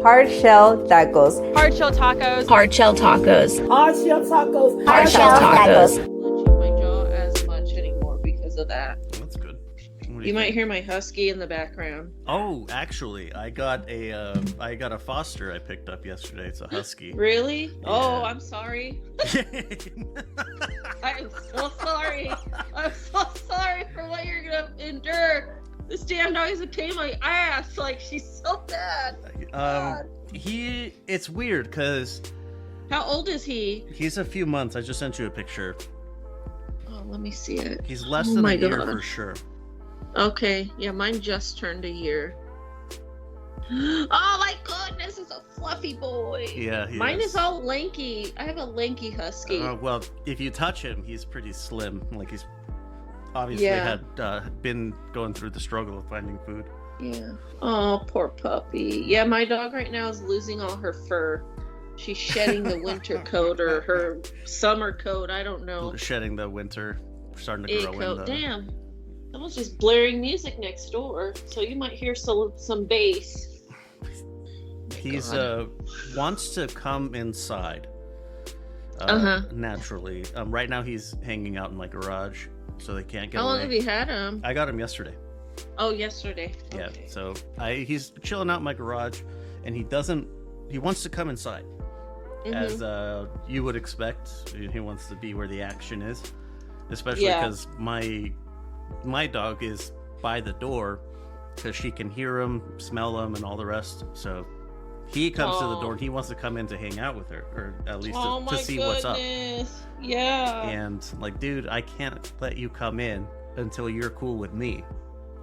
Hard shell tacos. Hard shell tacos. Hard shell tacos. Hard shell tacos. Hard shell tacos. Clenching my jaw as much anymore because of that. That's good. You might hear my husky in the background. Oh, actually, I got a foster I picked up yesterday. It's a husky. Really? Yeah. Oh, I'm sorry. I'm so sorry. I'm so sorry for what you're gonna endure. This damn dog is a pain in my ass. Like, she's so bad. It's weird because How old is he? he's a few months. I just sent you a picture. Oh, let me see it. He's less Oh than my a year God. for sure. Okay, yeah, mine just turned a year. Oh my goodness, it's a fluffy boy. Yeah, Mine is all lanky. I have a lanky husky. Well, if you touch him, he's pretty slim. Like he's obviously Yeah. had been going through the struggle of finding food. Yeah. Oh, poor puppy. Yeah, my dog right now is losing all her fur. She's shedding the winter coat or her summer coat. I don't know. Shedding the winter, starting to A grow in coat. the... Damn. Someone's just blaring music next door, so you might hear some bass. He's God. wants to come inside. Naturally. Right now he's hanging out in my garage, so they can't get How long away. have you had him? I got him yesterday. Oh, yesterday. Yeah. Okay. So he's chilling out in my garage, and he wants to come inside, as you would expect. He wants to be where the action is, especially because my dog is by the door because she can hear him, smell him, and all the rest. So he comes to the door and he wants to come in to hang out with her, or at least to see what's up. Yeah. And like, dude, I can't let you come in until you're cool with me.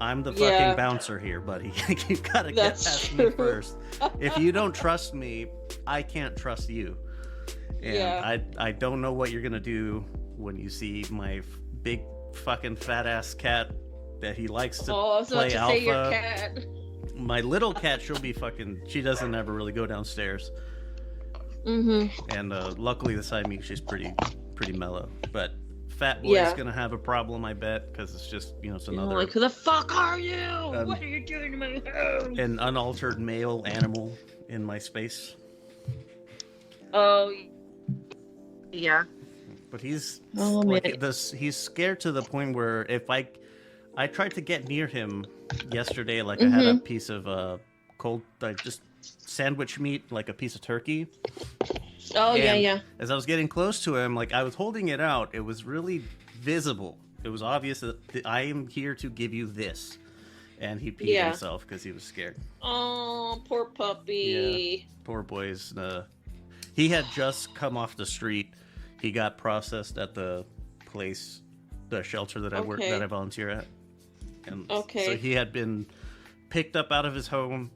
I'm the fucking bouncer here, buddy. You gotta get past me first. If you don't trust me, I can't trust you. And I don't know what you're gonna do when you see my big fucking fat ass cat that he likes to play alpha. Say your cat. My little cat, she doesn't ever really go downstairs. And luckily beside me, she's pretty mellow. But fat boy's gonna have a problem, I bet, because it's just, it's another... Like, who the fuck are you? What are you doing to my house? An unaltered male animal in my space. Oh, yeah. But he's man. he's scared to the point where if I tried to get near him yesterday, like I had a piece of cold, like just sandwich meat, like a piece of turkey. Oh, and yeah. As I was getting close to him, like I was holding it out, it was really visible. It was obvious that I am here to give you this. And he peed himself because he was scared. Oh, poor puppy. Yeah, poor boys. He had just come off the street. He got processed at the place, the shelter that I work, that I volunteer at. And so he had been picked up out of his home,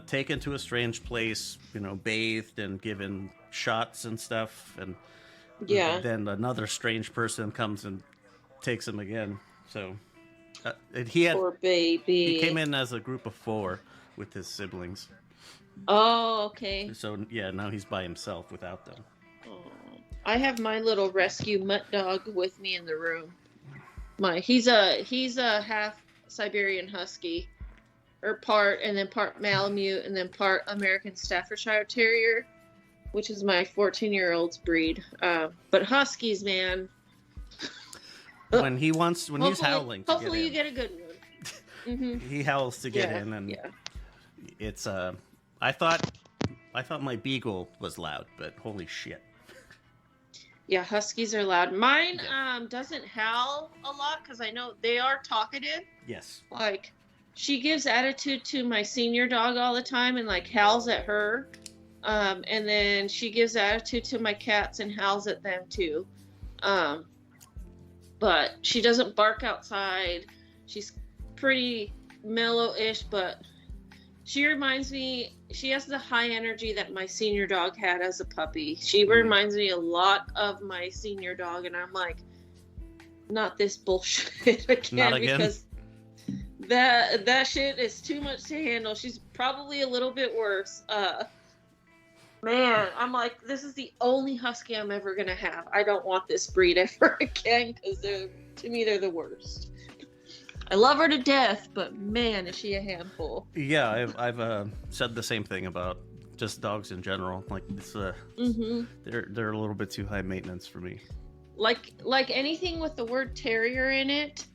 taken to a strange place, bathed and given shots and stuff. And then another strange person comes and takes him again. So poor baby. He came in as a group of 4 with his siblings. Oh, okay. So now he's by himself without them. I have my little rescue mutt dog with me in the room. He's a half Siberian Husky, or part Malamute, and then part American Staffordshire Terrier, which is my 14-year-old's breed. But Huskies, man. When he's howling. Hopefully you get a good one. He howls to get in, and it's I thought my beagle was loud, but holy shit. Yeah, Huskies are loud. Mine doesn't howl a lot because I know they are talkative. Yes. Like, she gives attitude to my senior dog all the time and like howls at her. And then she gives attitude to my cats and howls at them too. But she doesn't bark outside. She's pretty mellow-ish, but she reminds me, she has the high energy that my senior dog had as a puppy. She reminds me a lot of my senior dog, and I'm like, not this bullshit again, Not again? Because that shit is too much to handle. She's probably a little bit worse. Man, I'm like, this is the only husky I'm ever gonna have. I don't want this breed ever again because to me they're the worst. I love her to death, but man, is she a handful. Yeah, I've said the same thing about just dogs in general. Like it's they're a little bit too high maintenance for me. Like anything with the word terrier in it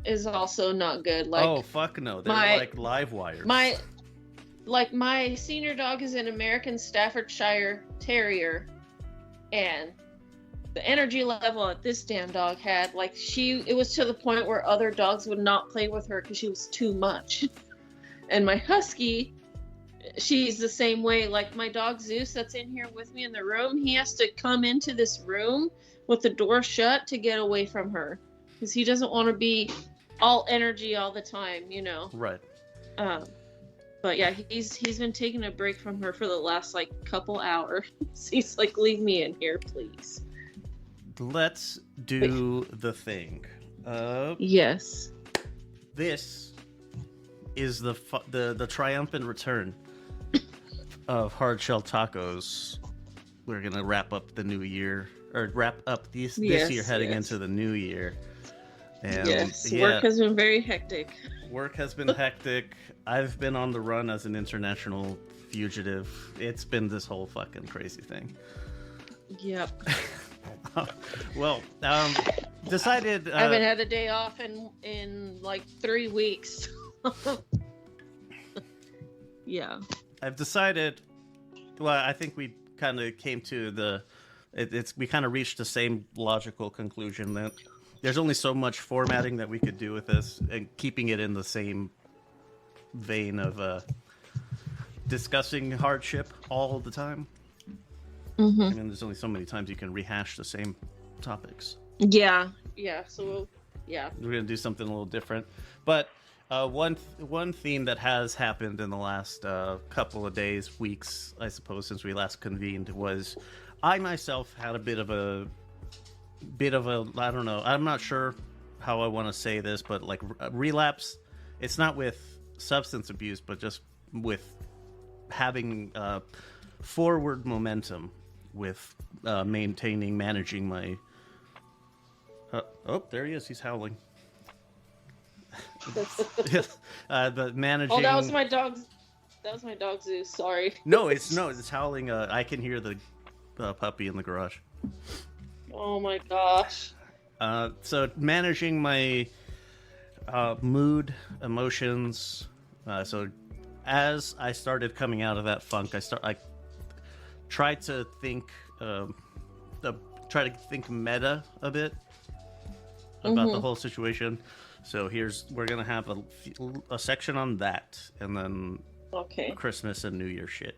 is also not good. Like, oh fuck no, they're like live wires. My senior dog is an American Staffordshire Terrier, and the energy level that this damn dog had, like it was to the point where other dogs would not play with her because she was too much. And my husky, she's the same way. Like my dog Zeus that's in here with me in the room, he has to come into this room with the door shut to get away from her because he doesn't want to be all energy all the time, you know. Right. But yeah, he's been taking a break from her for the last like couple hours. He's like, leave me in here, please. Let's do the thing. Yes. This is the triumphant return of hard shell tacos. We're gonna wrap up the new year, or wrap up this year heading into the new year. And work has been very hectic. Work has been hectic. I've been on the run as an international fugitive. It's been this whole fucking crazy thing. Yep. Well, decided... I haven't had a day off in like 3 weeks. Yeah. I've decided... Well, I think we kind of came to we kind of reached the same logical conclusion that there's only so much formatting that we could do with this, and keeping it in the same vein of discussing hardship all the time. Mm-hmm. I mean, there's only so many times you can rehash the same topics. Yeah. So, yeah. We're going to do something a little different. But one theme that has happened in the last couple of days, weeks, I suppose, since we last convened, was I myself had a bit of a I don't know, I'm not sure how I want to say this, but like relapse. It's not with substance abuse, but just with having forward momentum with managing my there he is, he's howling. The managing... that was my dog Zeus, sorry. No, it's howling. I can hear the puppy in the garage. Oh my gosh. So managing my mood, emotions. So as I started coming out of that funk, I tried to think meta a bit about the whole situation. So we're gonna have a section on that, and then Christmas and New Year shit,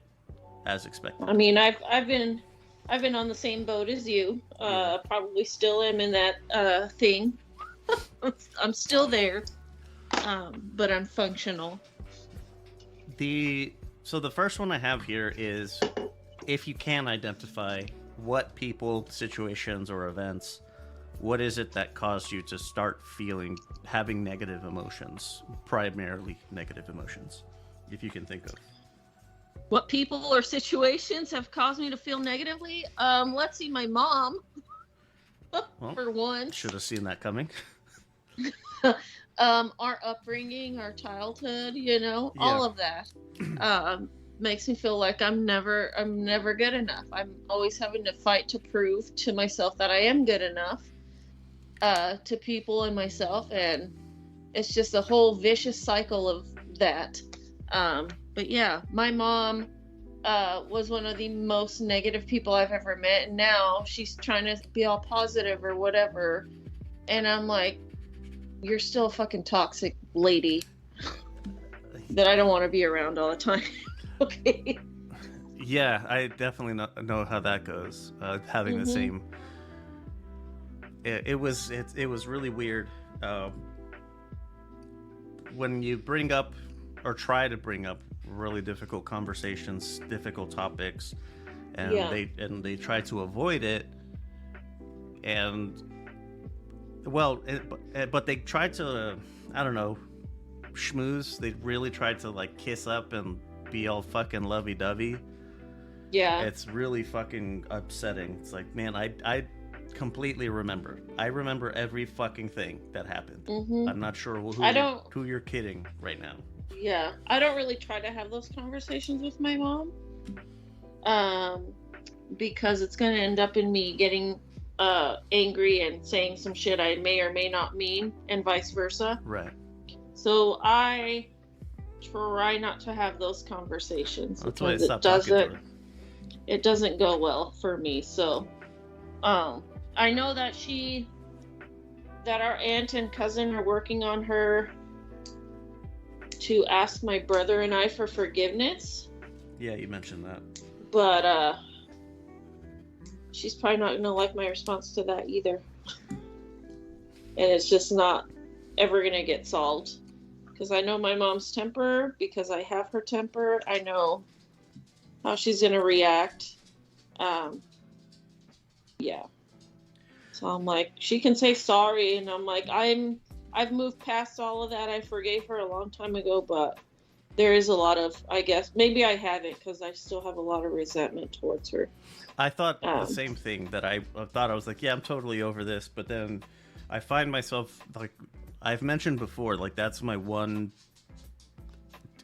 as expected. I mean, I've been on the same boat as you. Probably still am in that thing. I'm still there, but I'm functional. So the first one I have here is, if you can identify what people, situations, or events, what is it that caused you to start having negative emotions, primarily negative emotions, if you can think of? What people or situations have caused me to feel negatively? Let's see, my mom, for one. Should have seen that coming. Our upbringing, our childhood, all of that makes me feel like I'm never good enough. I'm always having to fight to prove to myself that I am good enough, to people and myself, and it's just a whole vicious cycle of that. But yeah, my mom was one of the most negative people I've ever met, and now she's trying to be all positive or whatever, and I'm like, you're still a fucking toxic lady that I don't want to be around all the time. Okay. Yeah, I definitely know how that goes. Having the same. It was really weird when you bring up or try to bring up really difficult conversations, difficult topics, and they try to avoid it, but they tried to I don't know, schmooze. They really tried to like kiss up and be all fucking lovey-dovey. Yeah, it's really fucking upsetting. It's like, man, completely remember. I remember every fucking thing that happened. I'm not sure who you're kidding right now. Yeah, I don't really try to have those conversations with my mom, because it's going to end up in me getting angry and saying some shit I may or may not mean, and vice versa. Right. So I try not to have those conversations. That's why I stopped talking to her. It doesn't go well for me. So I know that our aunt and cousin are working on her to ask my brother and I for forgiveness. Yeah, you mentioned that. But she's probably not gonna like my response to that either. And it's just not ever gonna get solved. Because I know my mom's temper, because I have her temper. I know how she's gonna react. Yeah. So I'm like, she can say sorry, and I'm like, I've moved past all of that. I forgave her a long time ago, but there is a lot of, I guess, maybe I haven't, because I still have a lot of resentment towards her. I thought the same thing, that I thought, I was like, yeah, I'm totally over this, but then I find myself, like I've mentioned before, like that's my one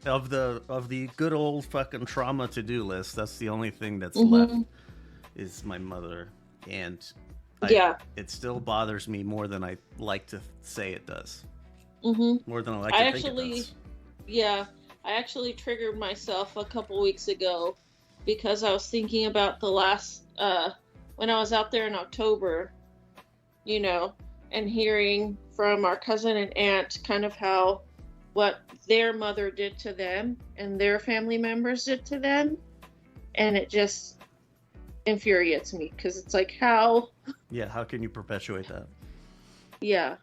of the good old fucking trauma to-do list. That's the only thing that's left, is my mother. And it still bothers me more than I like to say it does. More than I like to think it does. Yeah, I actually triggered myself a couple weeks ago because I was thinking about the last, when I was out there in October, and hearing from our cousin and aunt kind of how what their mother did to them and their family members did to them. And it just infuriates me, because it's like, how can you perpetuate that? Yeah.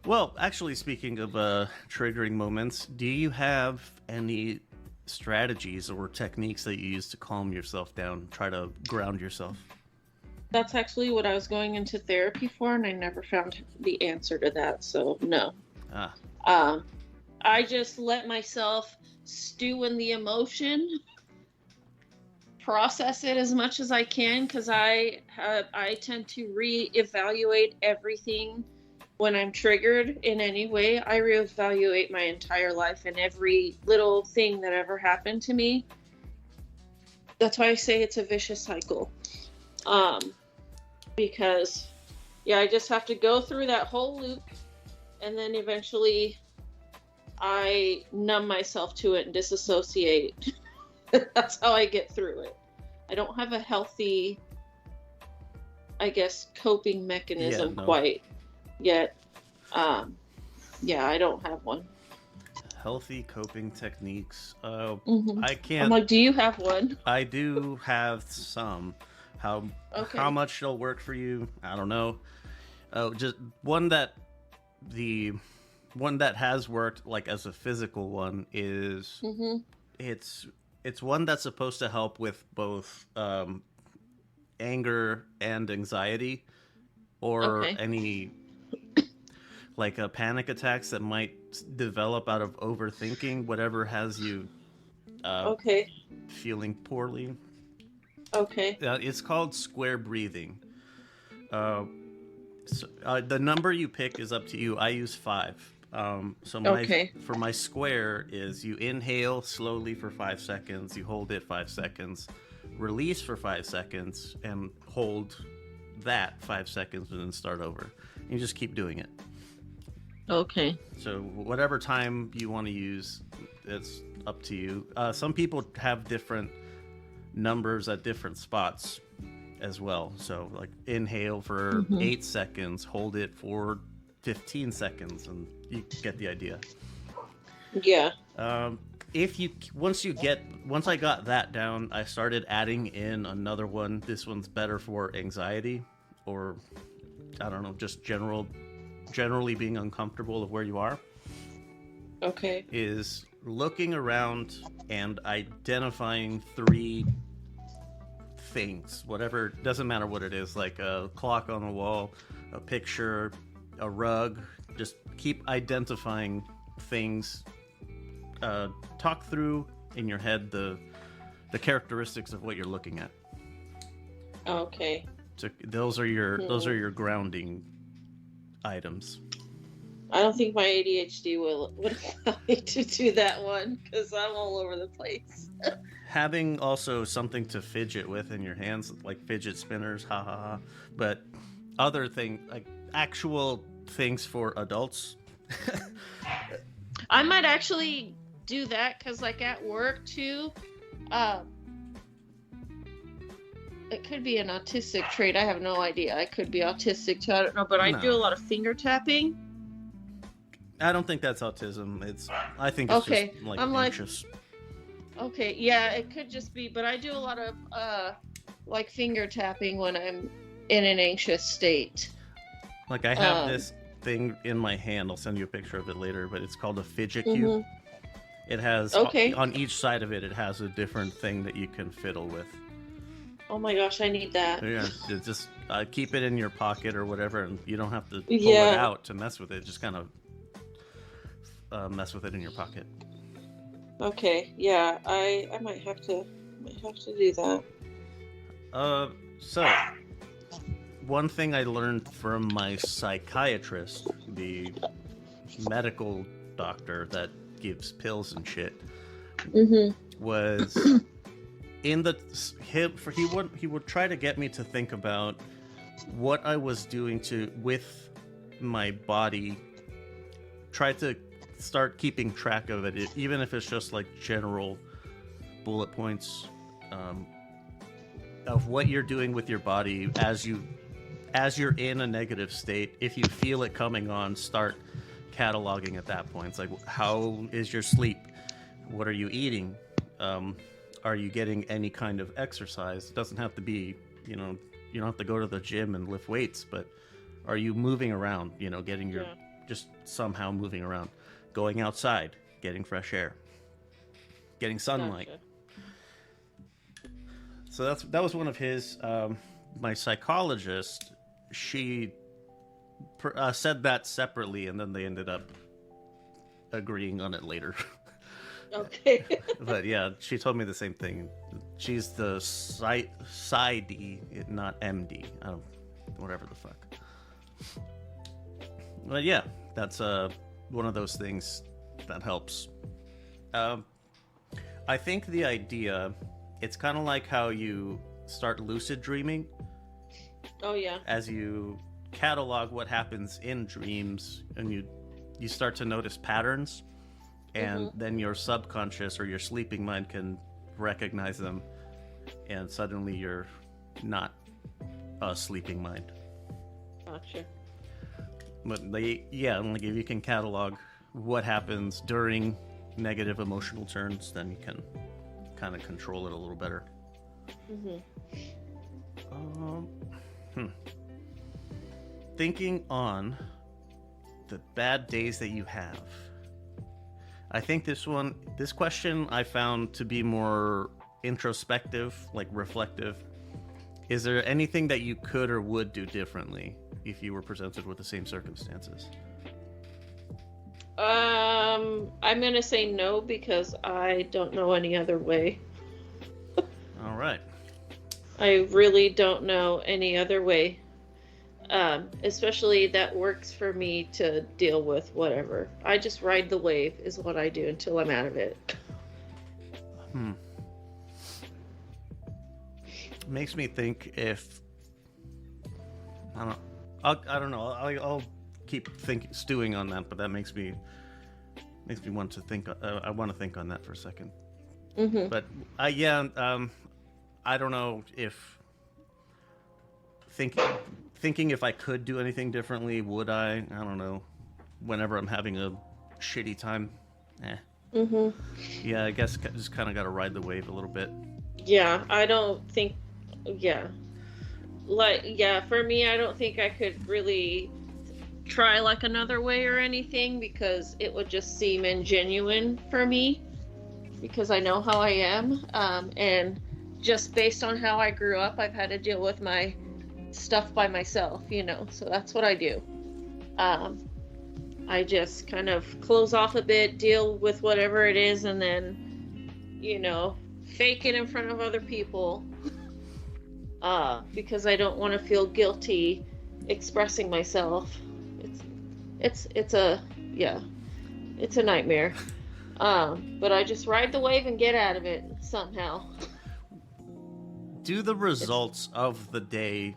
Well, actually, speaking of triggering moments, do you have any strategies or techniques that you use to calm yourself down, try to ground yourself? That's actually what I was going into therapy for, and I never found the answer to that, so no. I just let myself stew in the emotion, process it as much as I can, because I tend to reevaluate everything when I'm triggered in any way. I reevaluate my entire life and every little thing that ever happened to me. That's why I say it's a vicious cycle. Because I just have to go through that whole loop, and then eventually I numb myself to it and disassociate. That's how I get through it. I don't have a healthy, I guess, coping mechanism quite yet. I don't have one. Healthy coping techniques. I can't. I'm like, do you have one? I do have some. How much it'll work for you, I don't know. Just one that has worked, like as a physical one, is it's one that's supposed to help with both anger and anxiety, or any like panic attacks that might develop out of overthinking whatever has you feeling poorly. It's called square breathing. The number you pick is up to you. I use 5. For my square is you inhale slowly for 5 seconds, you hold it 5 seconds, release for 5 seconds, and hold that 5 seconds, and then start over. You just keep doing it. So whatever time you want to use, it's up to you. Some people have different numbers at different spots as well. So like inhale for 8 seconds, hold it for 15 seconds, and you get the idea. Once I got that down, I started adding in another one. This one's better for anxiety, or I don't know, just generally being uncomfortable of where you are. Is looking around and identifying 3 things, whatever, doesn't matter what it is, like a clock on the wall, a picture, a rug. Just keep identifying things. Talk through in your head the characteristics of what you're looking at. Those are your grounding items. I don't think my ADHD would allow me to do that one because I'm all over the place. Having also something to fidget with in your hands, like fidget spinners, ha ha ha. But other thing, like actual things for adults. I might actually do that because, like, at work too, it could be an autistic trait. I have no idea. I could be autistic too. I don't know, but I do a lot of finger tapping. I don't think that's autism. I think it's just like anxious. Okay, yeah, it could just be, but I do a lot of like finger tapping when I'm in an anxious state. Like I have this thing in my hand. I'll send you a picture of it later, but it's called a fidget cube. It has on each side of it has a different thing that you can fiddle with. Oh my gosh, I need that. Yeah, just keep it in your pocket or whatever, and you don't have to pull it out to mess with it. Just kind of mess with it in your pocket. Okay, yeah, I might have to do that. So one thing I learned from my psychiatrist, the medical doctor that gives pills and shit, was he would try to get me to think about what I was doing with my body. Try to start keeping track of it, even if it's just like general bullet points of what you're doing with your body as you're in a negative state. If you feel it coming on, start cataloging at that point. It's like, how is your sleep? What are you eating? Are you getting any kind of exercise? It doesn't have to be, you don't have to go to the gym and lift weights, but are you moving around, getting just somehow moving around, going outside, getting fresh air, getting sunlight. Gotcha. So that was one of his. My psychologist, she said that separately, and then they ended up agreeing on it later. Okay. But yeah, she told me the same thing. She's the PsyD, not MD. Whatever the fuck. But yeah, that's one of those things that helps. I think the idea, it's kind of like how you start lucid dreaming. Oh yeah. As you catalog what happens in dreams, and you start to notice patterns, and then your subconscious or your sleeping mind can recognize them, and suddenly you're not a sleeping mind. Gotcha. But like if you can catalog what happens during negative emotional turns, then you can kind of control it a little better. Thinking on the bad days that you have. I think this question I found to be more introspective, like reflective. Is there anything that you could or would do differently if you were presented with the same circumstances? I'm gonna say no because I don't know any other way. All right. I really don't know any other way. Especially that works for me to deal with whatever. I just ride the wave is what I do until I'm out of it. Makes me think if I don't know. I'll keep stewing on that, but that makes me want to think. I want to think on that for a second. But I don't know if thinking if I could do anything differently, would I? I don't know. Whenever I'm having a shitty time, yeah, I guess just kind of got to ride the wave a little bit. Yeah, I don't think. Yeah, for me, I don't think I could really try like another way or anything because it would just seem ingenuine for me because I know how I am, and just based on how I grew up, I've had to deal with my stuff by myself, so that's what I do. I just kind of close off a bit, deal with whatever it is, and then fake it in front of other people. because I don't want to feel guilty expressing myself. It's a nightmare. But I just ride the wave and get out of it somehow. Do the results of the day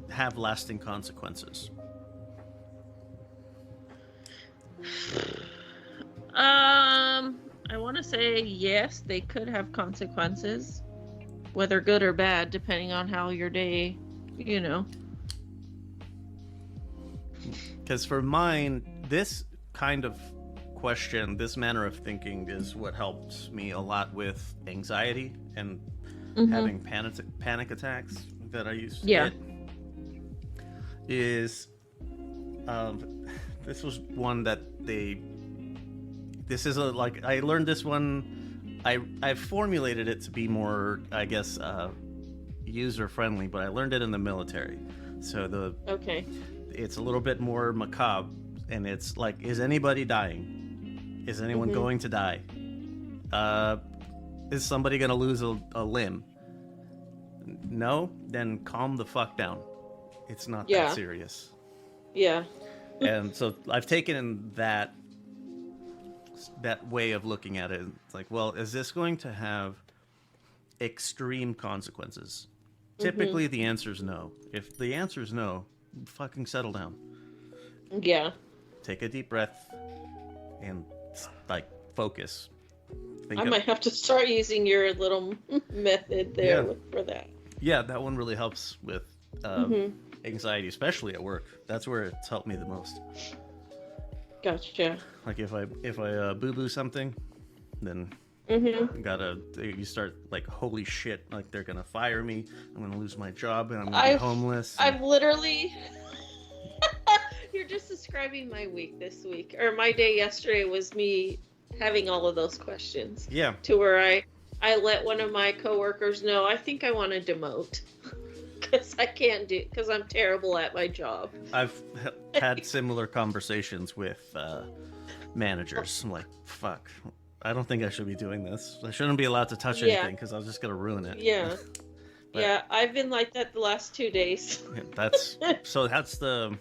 have lasting consequences? I want to say yes, they could have consequences, whether good or bad, depending on how your day, Because for mine, this kind of question, this manner of thinking is what helps me a lot with anxiety and having panic attacks that I used to get. Is this was one that I learned this one. I formulated it to be more, I guess, user friendly, but I learned it in the military. So it's a little bit more macabre, and it's like, is anybody dying? Is anyone going to die? Is somebody going to lose a limb? No? Then calm the fuck down. It's not that serious. Yeah. And so I've taken that way of looking at it. It's like, well, is this going to have extreme consequences? Typically, the answer is no. If the answer is no, fucking settle down. Yeah. Take a deep breath and focus. I might have to start using your little method there for that. Yeah, that one really helps with anxiety, especially at work. That's where it's helped me the most. Gotcha. Like if I boo something, then you start like, holy shit, like they're gonna fire me, I'm gonna lose my job, and I'm gonna be homeless. I've literally you're just describing my week this week, or my day yesterday was me having all of those questions. Yeah. To where I let one of my coworkers know, I think I want to demote. Because I'm terrible at my job. I've had similar conversations with managers. I'm like, fuck, I don't think I should be doing this. I shouldn't be allowed to touch anything because I was just going to ruin it. Yeah. But, I've been like that the last 2 days. That's the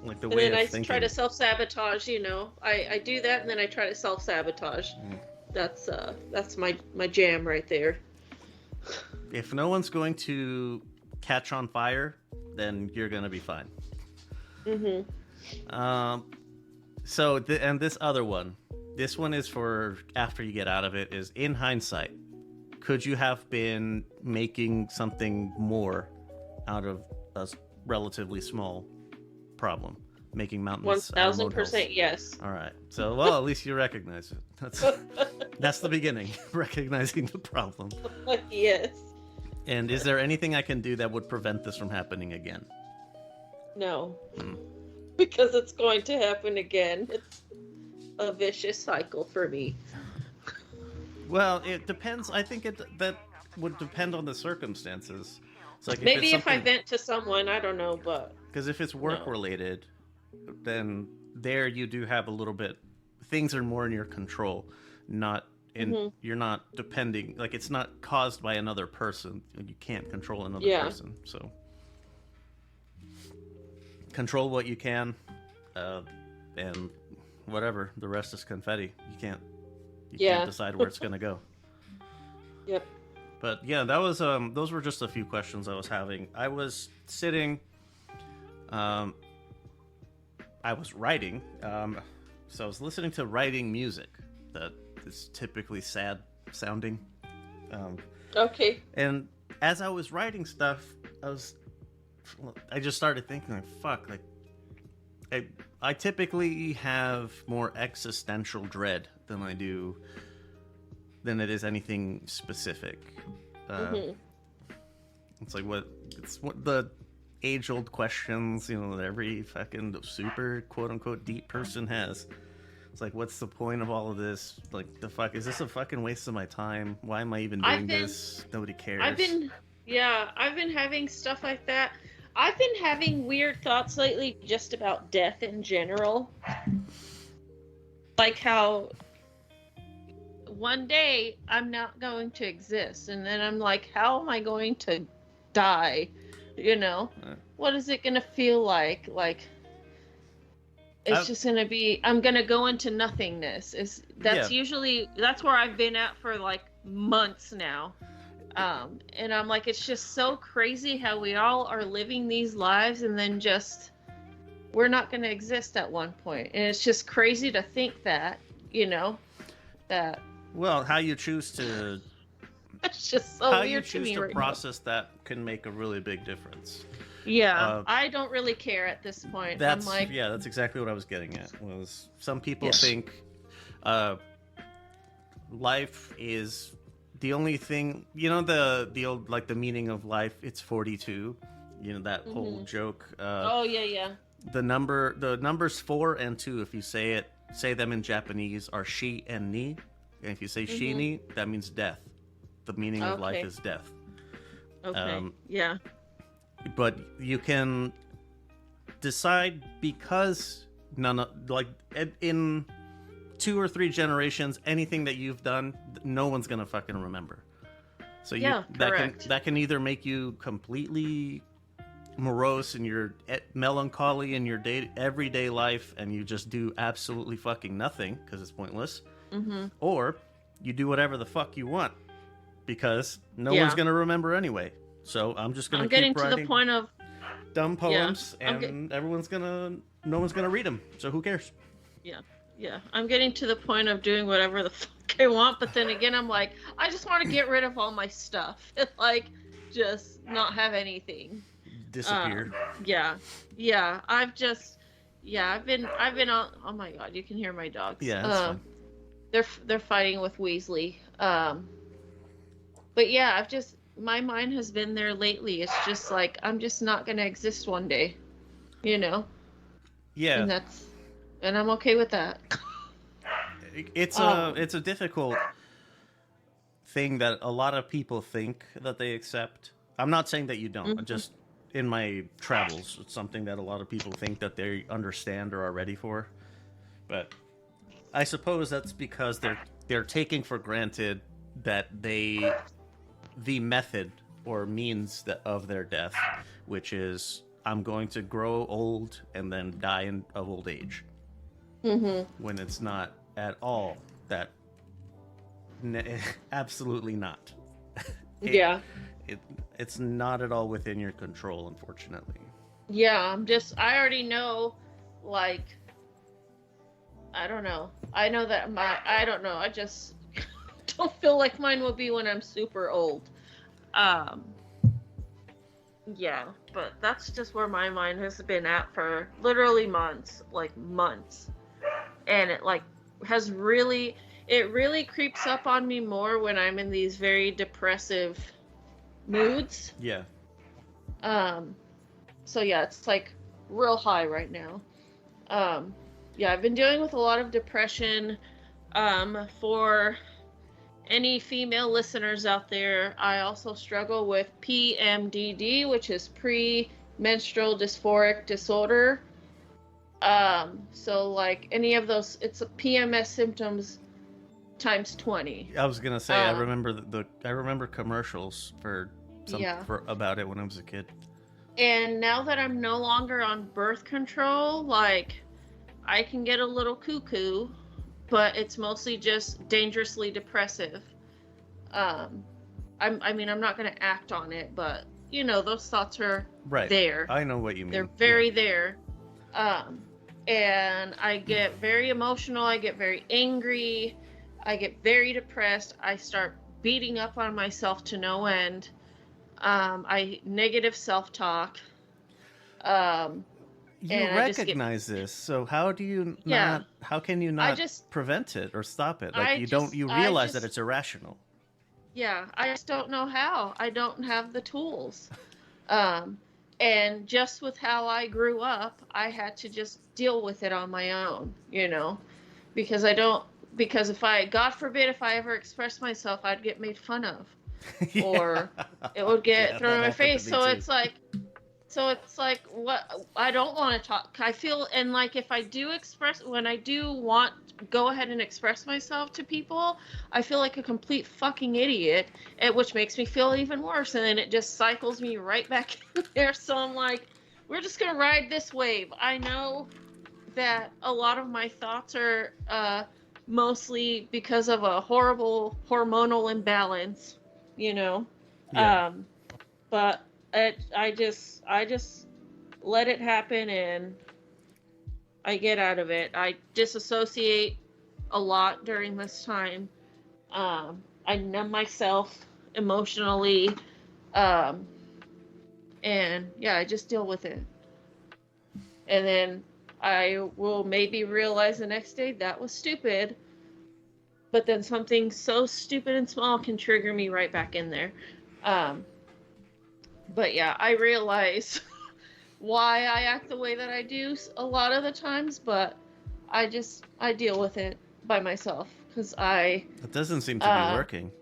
way of thinking. And then I try to self-sabotage, I do that, and then I try to self-sabotage. That's my jam right there. If no one's going to catch on fire, then you're going to be fine. And this other one, this one is for after you get out of it, is in hindsight, could you have been making something more out of a relatively small problem? Making mountains 1,000% yes. All right. So, at least you recognize it. That's the beginning, recognizing the problem. Yes. And is there anything I can do that would prevent this from happening again? No. Because it's going to happen again. It's a vicious cycle for me. Well, it depends. I think that would depend on the circumstances. It's like maybe if I vent to someone, I don't know, but... Because if it's work-related, then there you do have a little bit... Things are more in your control, not... you're not depending, like it's not caused by another person. You can't control another person, so control what you can, and whatever, the rest is confetti. You can't decide where it's gonna go. Yep. But yeah, that was those were just a few questions I was having. I was sitting, I was writing, so I was listening to writing music that is typically sad sounding. Okay. And as I was writing stuff, I just started thinking, like, fuck, like I typically have more existential dread than it is anything specific. It's like what the age-old questions, that every fucking super quote-unquote deep person has. It's like, what's the point of all of this? Like, the fuck, is this a fucking waste of my time? Why am I even doing this? Nobody cares. I've been having stuff like that. I've been having weird thoughts lately just about death in general. Like how one day I'm not going to exist. And then I'm like, how am I going to die? You know, what is it going to feel like? Like, it's just going to be, I'm going to go into nothingness. That's where I've been at for like months now. And I'm like, it's just so crazy how we all are living these lives and then just, we're not going to exist at one point. And it's just crazy to think that, you know, that. Well, how you choose to. It's just so weird to me right now. How you choose to process that can make a really big difference. Yeah, I don't really care at this point. I'm like, that's exactly what I was getting at. Was some people think life is the only thing, you know, the old, like, the meaning of life, it's 42, you know, that whole joke. The numbers 4 and 2, if you say them in Japanese, are shi and ni, and if you say shi ni, that means death. The meaning of life is death. But you can decide, because in 2 or 3 generations, anything that you've done, no one's gonna fucking remember. So that can either make you completely morose in your melancholy in your everyday life, and you just do absolutely fucking nothing because it's pointless, or you do whatever the fuck you want because no one's gonna remember anyway. So I'm just gonna keep writing to the point of dumb poems, and no one's gonna read them. So who cares? Yeah, I'm getting to the point of doing whatever the fuck I want, but then again, I'm like, I just want to get rid of all my stuff and like just not have anything disappear. I've been on. Oh my god, you can hear my dogs. Yeah, that's fine. They're fighting with Weasley. But yeah, my mind has been there lately. It's just like, I'm just not gonna exist one day, you know. Yeah. And I'm okay with that. It's a difficult thing that a lot of people think that they accept. I'm not saying that you don't. Just in my travels, it's something that a lot of people think that they understand or are ready for. But I suppose that's because they're taking for granted that the method or means of their death, which is, I'm going to grow old and then die of old age. When it's not at all that. Absolutely not. It's not at all within your control, unfortunately. Yeah, I already know, like, I don't know. I know that I don't know. I just don't feel like mine will be when I'm super old. Yeah, but that's just where my mind has been at for literally months. And it like it really creeps up on me more when I'm in these very depressive moods. Yeah. So yeah, it's like real high right now. Yeah, I've been dealing with a lot of depression. For any female listeners out there, I also struggle with PMDD, which is premenstrual dysphoric disorder. So like any of those, it's a PMS symptoms times 20. I was gonna say, I remember commercials for about it when I was a kid. And now that I'm no longer on birth control, like, I can get a little cuckoo, but it's mostly just dangerously depressive. I'm not gonna act on it, but you know, those thoughts are there. I know what you mean. They're very there. And I get very emotional, I get very angry, I get very depressed, I start beating up on myself to no end. I negative self-talk. You recognize this, so how do you not? How can you not prevent it or stop it? Like, you realize that it's irrational. Yeah, I just don't know how. I don't have the tools. And just with how I grew up, I had to just deal with it on my own, you know, because if I, God forbid, if I ever expressed myself, I'd get made fun of, or it would get thrown in my face. So it's like, So it's like, what, I don't want to talk. I feel, and like if I do express, when I do want go ahead and express myself to people, I feel like a complete fucking idiot, which makes me feel even worse, and then it just cycles me right back in there. So I'm like, we're just gonna ride this wave. I know that a lot of my thoughts are mostly because of a horrible hormonal imbalance, you know. Yeah. But I just let it happen, and I get out of it. I disassociate a lot during this time. I numb myself emotionally, um, and yeah, I just deal with it. And then I will maybe realize the next day that was stupid, but then something so stupid and small can trigger me right back in there. But yeah, I realize why I act the way that I do a lot of the times, but I deal with it by myself because It doesn't seem to be working.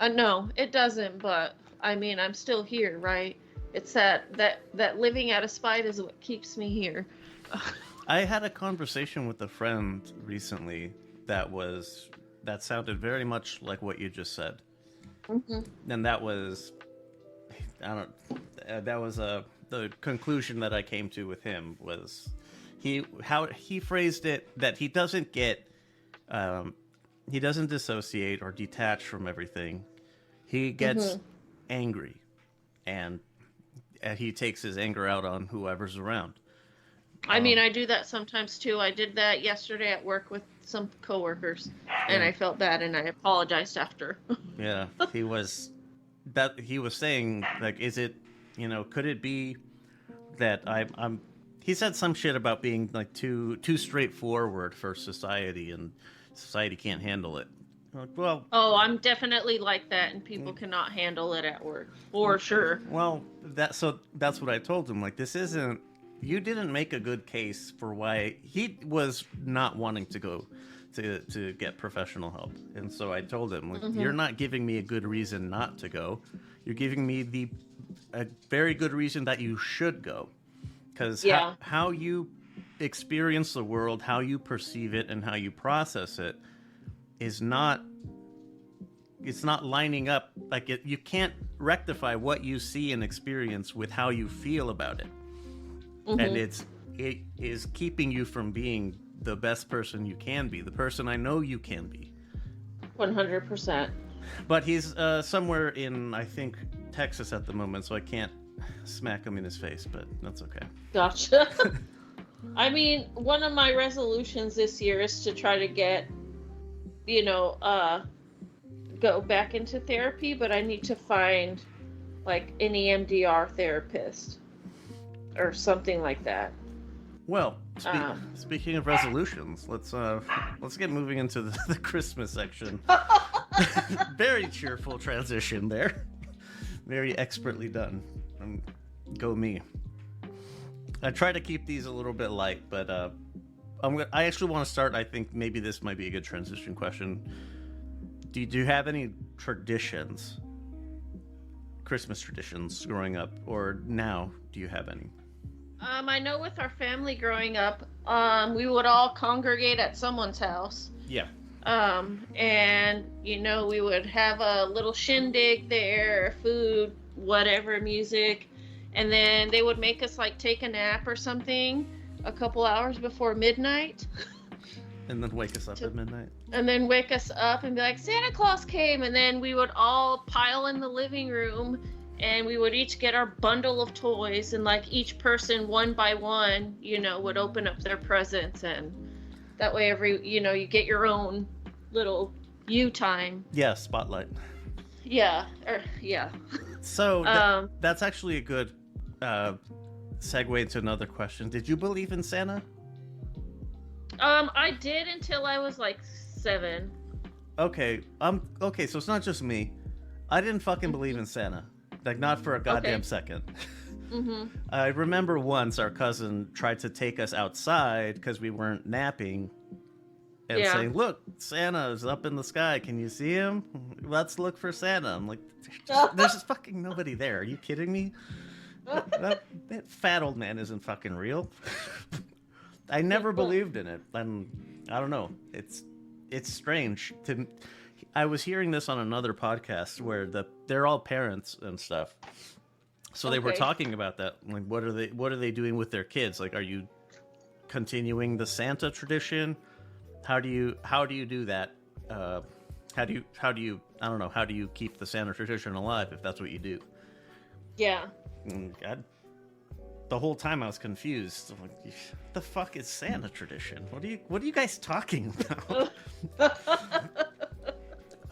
No, it doesn't, but I mean, I'm still here, right? It's that living out of spite is what keeps me here. I had a conversation with a friend recently that sounded very much like what you just said. Mm-hmm. And that was the conclusion that I came to with him was how he phrased it, that he doesn't dissociate or detach from everything. He gets angry, and he takes his anger out on whoever's around. I mean, I do that sometimes too. I did that yesterday at work with some coworkers, and I felt bad, and I apologized after. Yeah, he was saying, like, is it, could it be that I'm he said some shit about being like too straightforward for society, and society can't handle it. Like, well, oh, I'm definitely like that, and people cannot handle it at work for sure. Well, that's what I told him. Like, you didn't make a good case for why he was not wanting to go to get professional help. And so I told him, like, you're not giving me a good reason not to go. You're giving me a very good reason that you should go. Because how you experience the world, how you perceive it, and how you process it is not lining up. Like, you can't rectify what you see and experience with how you feel about it. And it is keeping you from being the best person you can be, the person I know you can be. 100%. But he's somewhere in, I think, Texas at the moment, so I can't smack him in his face, but that's okay. Gotcha. I mean, one of my resolutions this year is to try to get, go back into therapy, but I need to find like an EMDR therapist or something like that. Well, speaking of resolutions, let's get moving into the Christmas section. Very cheerful transition there. Very expertly done. Go me. I try to keep these a little bit light, but I actually want to start. I think maybe this might be a good transition question. Do you have any traditions, Christmas traditions, growing up, or now? Do you have any? I know with our family growing up, we would all congregate at someone's house. Yeah. And we would have a little shindig there, food, whatever, music, and then they would make us like take a nap or something a couple hours before midnight. And then wake us up at midnight. And then wake us up and be like, Santa Claus came, and then we would all pile in the living room. And we would each get our bundle of toys, and like each person one by one, would open up their presents, and that way you get your own little you time. Yeah, spotlight. Yeah. So that's actually a good segue into another question. Did you believe in Santa? I did until I was like 7. Okay. Okay, so it's not just me. I didn't fucking believe in Santa. Like, not for a goddamn second. I remember once our cousin tried to take us outside because we weren't napping and saying, look, Santa is up in the sky. Can you see him? Let's look for Santa. I'm like, there's just fucking nobody there. Are you kidding me? that fat old man isn't fucking real. I never believed in it, and I don't know. It's strange. I was hearing this on another podcast where they're all parents and stuff, so they were talking about that. Like, what are they doing with their kids? Like, are you continuing the Santa tradition? How do you do that? How do you I don't know, how do you keep the Santa tradition alive if that's what you do? Yeah. God, the whole time I was confused. I'm like, what the fuck is Santa tradition? What are you guys talking about?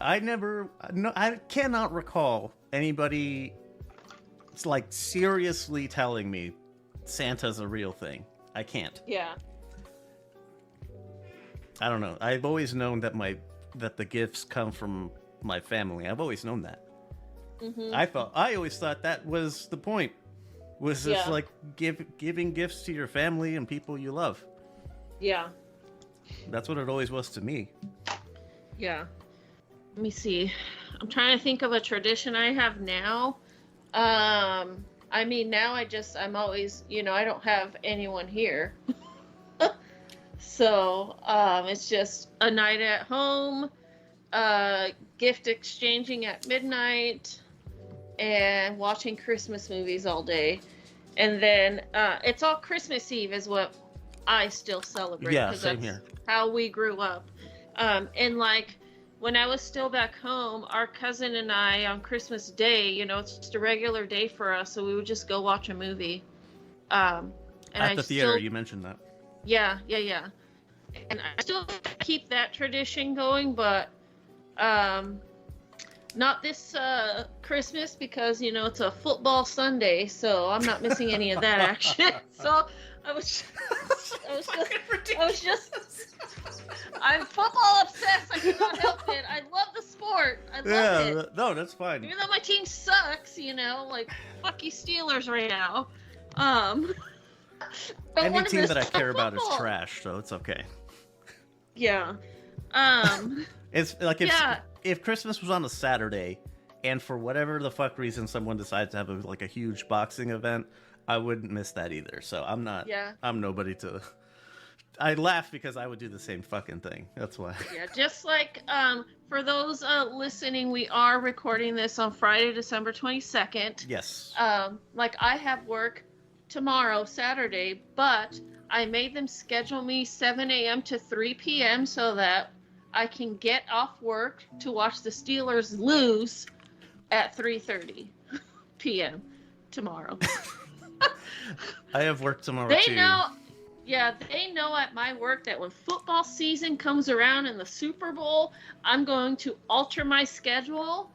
I cannot recall anybody like seriously telling me Santa's a real thing. I can't. Yeah. I don't know. I've always known that the gifts come from my family. I've always known that. Mm-hmm. I always thought that was the point. Was just like giving gifts to your family and people you love. Yeah. That's what it always was to me. Yeah. Let me see. I'm trying to think of a tradition I have now. I mean, now I'm always, I don't have anyone here. So, it's just a night at home, gift exchanging at midnight, and watching Christmas movies all day. And then, it's all Christmas Eve is what I still celebrate. Yeah, same here. How we grew up. And like, when I was still back home, our cousin and I on Christmas Day, it's just a regular day for us, so we would just go watch a movie. And at the theater, you mentioned that. Yeah. And I still keep that tradition going, but not this Christmas because, it's a football Sunday, so I'm not missing any of that action. So I'm football obsessed. I cannot help it. I love the sport. I love it. No, that's fine. Even though my team sucks, like fuck you Steelers right now. Any team that I care about is trash, so it's okay. Yeah. It's like if Christmas was on a Saturday, and for whatever the fuck reason someone decides to have a huge boxing event, I wouldn't miss that either. So I'm not. Yeah. I'm nobody to. I laugh because I would do the same fucking thing. That's why. Yeah, just like for those listening, we are recording this on Friday, December 22nd. Yes. Like I have work tomorrow, Saturday, but I made them schedule me 7 a.m. to 3 p.m. so that I can get off work to watch the Steelers lose at 3:30 p.m. tomorrow. I have work tomorrow too. They know at my work that when football season comes around in the Super Bowl, I'm going to alter my schedule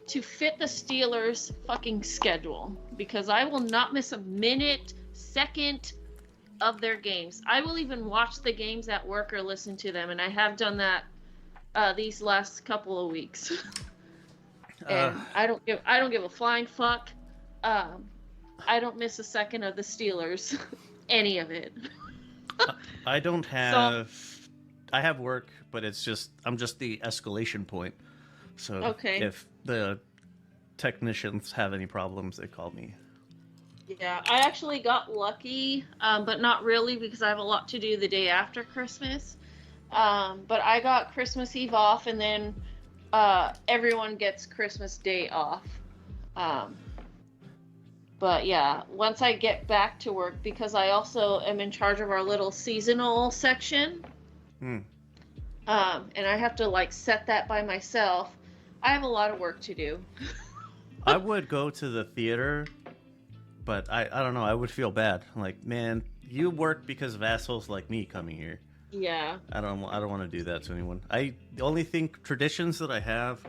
to fit the Steelers' fucking schedule because I will not miss a minute, second of their games. I will even watch the games at work or listen to them, and I have done that these last couple of weeks. And I don't give a flying fuck. I don't miss a second of the Steelers, any of it. I don't have. I have work, but I'm just the escalation point. So if the technicians have any problems, they call me. Yeah, I actually got lucky, but not really because I have a lot to do the day after Christmas. But I got Christmas Eve off, and then everyone gets Christmas Day off. But yeah, once I get back to work, because I also am in charge of our little seasonal section, and I have to set that by myself, I have a lot of work to do. I would go to the theater, but I don't know, I would feel bad. Like, man, you work because of assholes like me coming here. Yeah. I don't want to do that to anyone. The only traditions that I have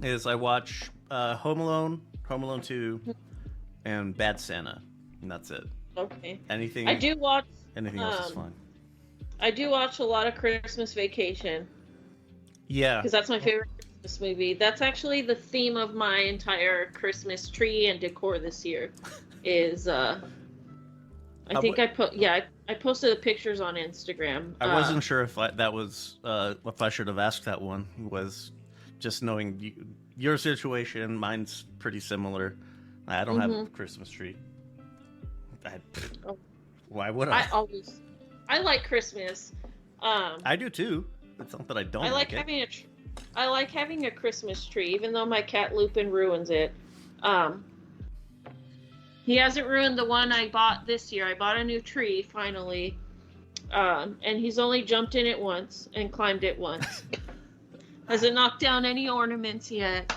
is I watch Home Alone 2, and Bad Santa, and that's it. Okay. Anything I do watch. Anything else is fine. I do watch a lot of Christmas Vacation. Yeah. Because that's my favorite Christmas movie. That's actually the theme of my entire Christmas tree and decor this year. Is I posted the pictures on Instagram. I wasn't sure if if I should have asked that one. Was just knowing your situation. Mine's pretty similar. I don't have a Christmas tree. Why would I? I like Christmas. I do too. It's not that I don't. I like having a Christmas tree, even though my cat Lupin ruins it. He hasn't ruined the one I bought this year. I bought a new tree finally, and he's only jumped in it once and climbed it once. Hasn't knocked down any ornaments yet.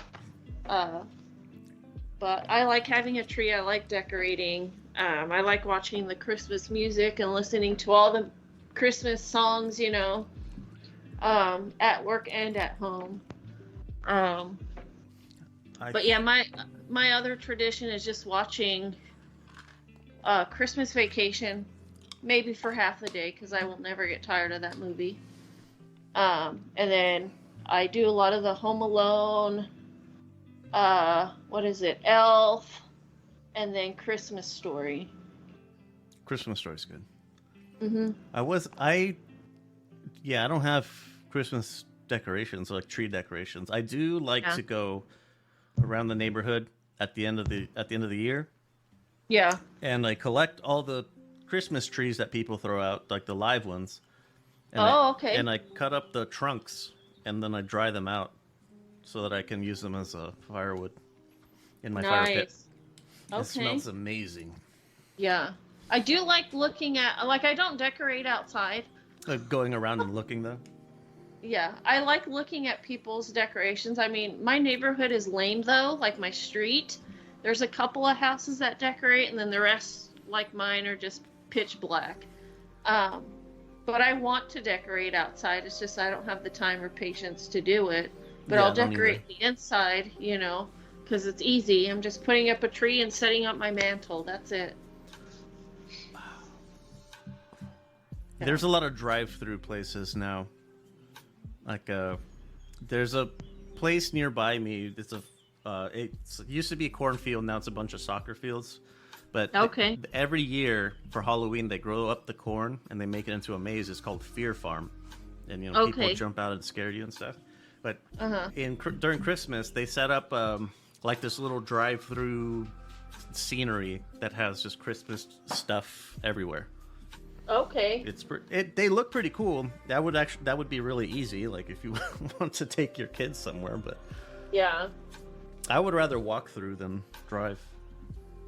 But I like having a tree. I like decorating. I like watching the Christmas music and listening to all the Christmas songs, you know, at work and at home. But yeah, my other tradition is just watching Christmas Vacation, maybe for half the day, because I will never get tired of that movie. And then I do a lot of the Home Alone, Elf, and then Christmas Story. Christmas Story's good. Mm-hmm. I don't have Christmas decorations, like tree decorations. I do like to go around the neighborhood at the end of the year. Yeah. And I collect all the Christmas trees that people throw out, like the live ones. And okay. And I cut up the trunks and then I dry them out so that I can use them as a firewood in my fire pit. Okay. It smells amazing. Yeah. I do like looking at, like, I don't decorate outside. Like going around and looking though? Yeah, I like looking at people's decorations. I mean, my neighborhood is lame though, like my street. There's a couple of houses that decorate, and then the rest, like mine, are just pitch black. But I want to decorate outside. It's just I don't have the time or patience to do it. But I'll decorate the inside, you know, because it's easy. I'm just putting up a tree and setting up my mantle. That's it. There's a lot of drive-through places now. Like, there's a place nearby me. It used to be a cornfield. Now it's a bunch of soccer fields. But every year for Halloween, they grow up the corn and they make it into a maze. It's called Fear Farm. And, you know, people jump out and scare you and stuff. But during Christmas, they set up like this little drive-through scenery that has just Christmas stuff everywhere. Okay. They look pretty cool. That would be really easy, like if you want to take your kids somewhere, but yeah, I would rather walk through than drive.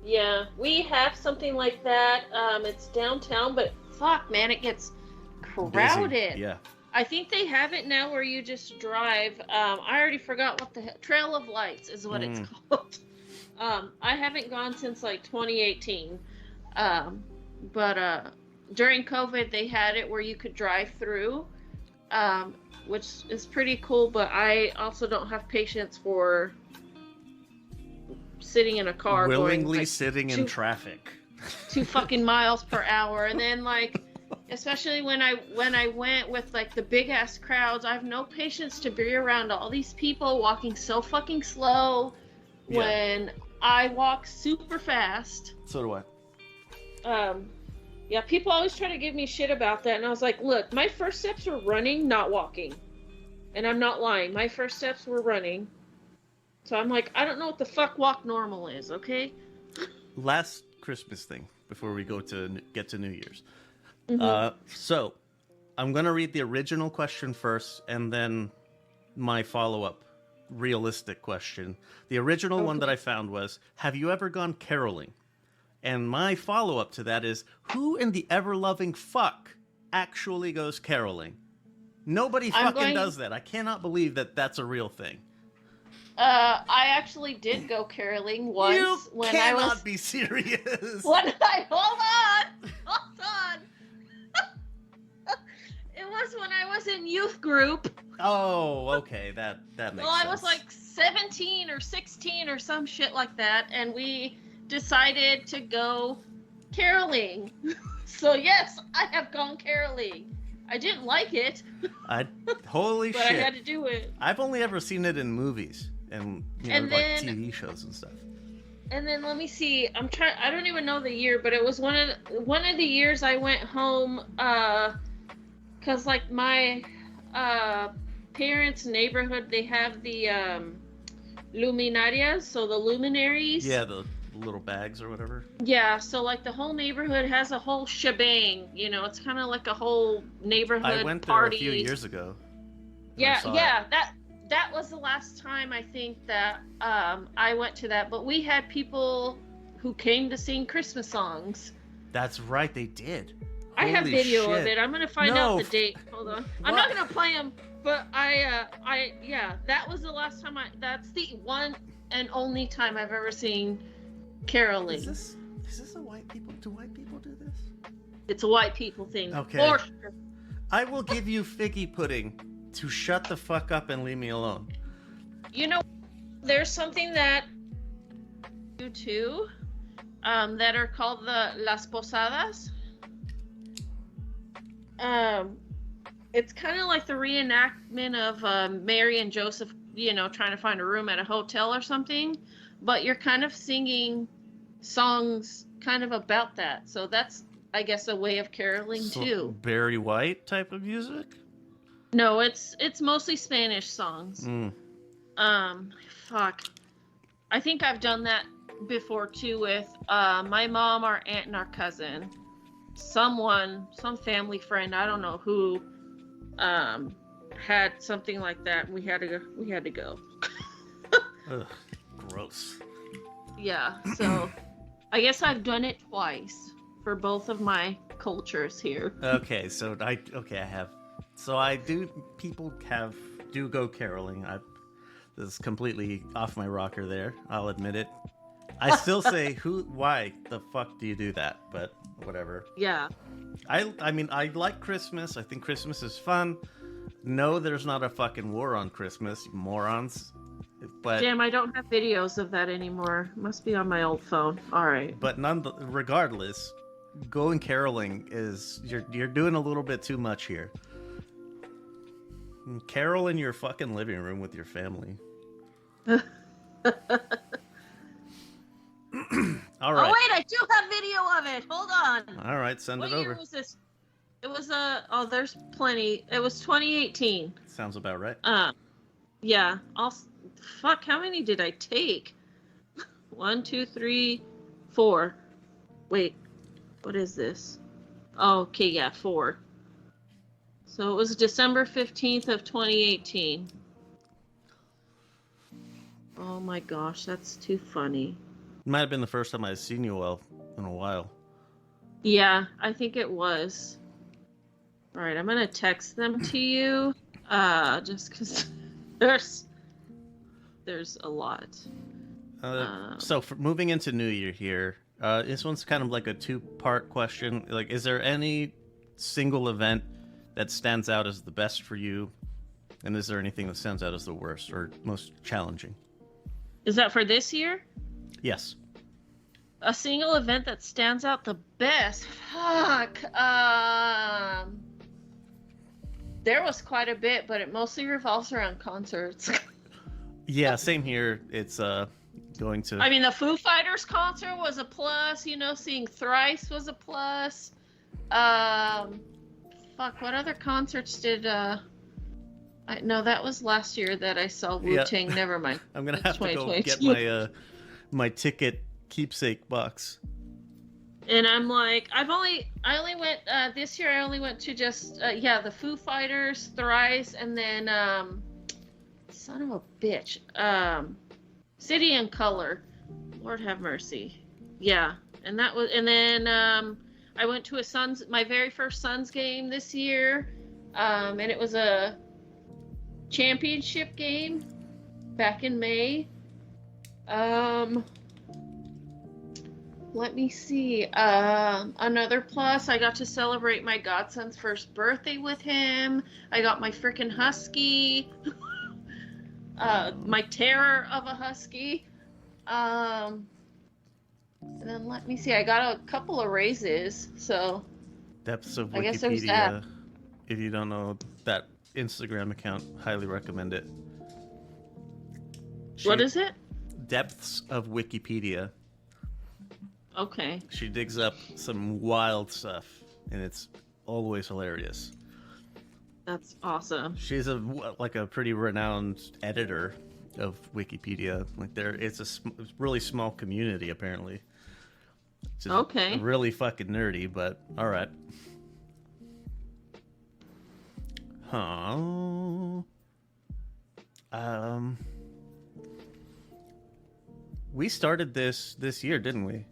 Yeah, we have something like that. It's downtown, but fuck, man, it gets crowded. Busy. Yeah. I think they have it now where you just drive. I already forgot what the hell. Trail of Lights is what it's called. I haven't gone since like 2018. But during COVID, they had it where you could drive through, which is pretty cool. But I also don't have patience for sitting in a car willingly going, sitting in traffic 2 fucking miles per hour, and then like, especially when I went with like the big ass crowds, I have no patience to be around all these people walking so fucking slow when I walk super fast. So do I. Yeah, people always try to give me shit about that, and I was like, look, my first steps were running, not walking. And I'm not lying. My first steps were running. So I'm like, I don't know what the fuck walk normal is, okay? Last Christmas thing before we get to New Year's. Mm-hmm. So I'm going to read the original question first and then my follow-up realistic question. The original one that I found was, have you ever gone caroling? And my follow-up to that is, who in the ever-loving fuck actually goes caroling? Nobody fucking does that. I cannot believe that that's a real thing. I actually did go caroling once. You cannot be serious. Hold on. It was when I was in youth group. Oh, okay, that makes sense. Well, I was like 17 or 16 or some shit like that, and we decided to go caroling. So yes, I have gone caroling. I didn't like it. Holy shit. But I had to do it. I've only ever seen it in movies and like TV shows and stuff. And then let me see. I don't even know the year, but it was one of the years I went home cuz like my parents' neighborhood, they have the luminarias, so the luminaries. Yeah, the little bags or whatever. Yeah, so like the whole neighborhood has a whole shebang. You know, it's kind of like a whole neighborhood party. I went there a few years ago. Yeah, that was the last time I think that I went to that. But we had people who came to sing Christmas songs. That's right, they did. I have video of it. I'm gonna find out the date. Hold on. I'm not gonna play them, but that was the last time that's the one and only time I've ever seen caroling. Is this a white people? Do white people do this? It's a white people thing. Okay. For sure. I will give you figgy pudding to shut the fuck up and leave me alone. You know, there's something that you too, that are called the Las Posadas. It's kind of like the reenactment of Mary and Joseph, trying to find a room at a hotel or something, but you're kind of singing songs kind of about that. So that's, I guess, a way of caroling too. Barry White type of music? No, it's mostly Spanish songs. Fuck. I think I've done that before too with my mom, our aunt, and our cousin. Some family friend, I don't know who, had something like that, and we had to go. Ugh, gross. Yeah, so I guess I've done it twice for both of my cultures here. Okay, so I have. So people do go caroling. This is completely off my rocker there. I'll admit it. I still say, why the fuck do you do that? But whatever. Yeah. I mean, I like Christmas. I think Christmas is fun. No, there's not a fucking war on Christmas, you morons. But damn, I don't have videos of that anymore. Must be on my old phone. All right. But regardless, going caroling is you're doing a little bit too much here. Carol in your fucking living room with your family. All right. Oh wait, I do have video of it. Hold on. All right, send it over. What year was this? It was there's plenty. It was 2018. Sounds about right. Yeah. Fuck. How many did I take? 1, 2, 3, 4. Wait. What is this? Oh, okay. Yeah, 4. So it was December 15th of 2018. Oh my gosh, that's too funny. It might have been the first time I've seen you in a while. Yeah, I think it was. All right, I'm gonna text them to you, just because there's a lot. So for moving into New Year here, this one's kind of like a 2-part question. Like, is there any single event that stands out as the best for you, and is there anything that stands out as the worst or most challenging? Is that for this year? Yes. A single event that stands out the best? Fuck. There was quite a bit, but it mostly revolves around concerts. Yeah, same here. It's going to... I mean, the Foo Fighters concert was a plus. Seeing Thrice was a plus. Fuck, what other concerts did... No, that was last year that I saw Wu-Tang. Yeah. Never mind. I'm going to have to go get my ticket keepsake box. And I'm like, I only went, this year I only went to just, the Foo Fighters, Thrice, and then, son of a bitch, City and Color. Lord have mercy. Yeah. And then, I went to my very first Suns game this year. And it was a championship game back in May. Let me see. Another plus, I got to celebrate my godson's first birthday with him. I got my freaking husky. My terror of a husky. And then let me see. I got a couple of raises. So depths of Wikipedia. I guess there's that. If you don't know that Instagram account, highly recommend it. What is it? Depths of Wikipedia. Okay. She digs up some wild stuff, and it's always hilarious. That's awesome. She's a pretty renowned editor of Wikipedia. Like it's a really small community apparently. It's okay. Really fucking nerdy, but all right. Huh. We started this year, didn't we?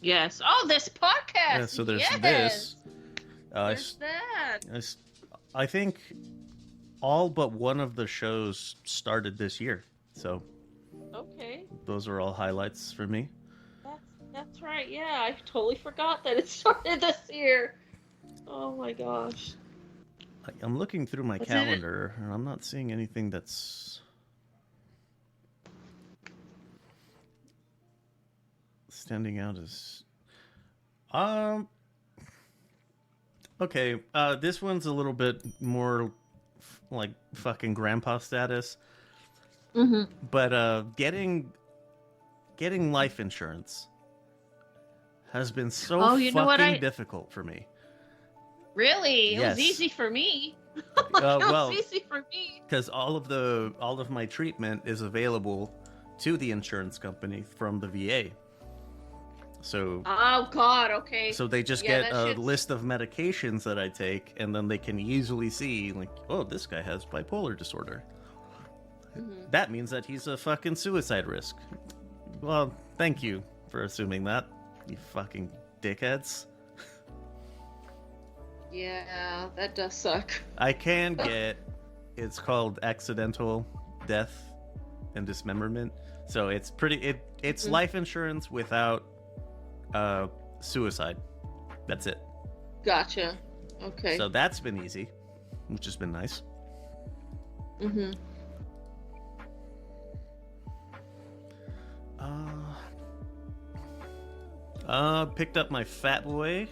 Yes. Oh, this podcast. Yeah, so there's this. There's that. I think all but one of the shows started this year. So okay. Those are all highlights for me. That's right. Yeah, I totally forgot that it started this year. Oh my gosh. I'm looking through my calendar and I'm not seeing anything that's standing out as okay, this one's a little bit more like fucking grandpa status. But getting life insurance has been so fucking difficult for me. Really? It was easy for me. It was easy for me. Because all of my treatment is available to the insurance company from the VA. So oh god, okay. So they just get a list of medications that I take, and then they can easily see, like, oh, this guy has bipolar disorder. That means that he's a fucking suicide risk. Well, thank you for assuming that, you fucking dickheads. Yeah, that does suck. I can get, it's called accidental death and dismemberment. So it's it's life insurance without suicide. That's it. Gotcha. Okay. So that's been easy, which has been nice. Picked up my Fat Boy.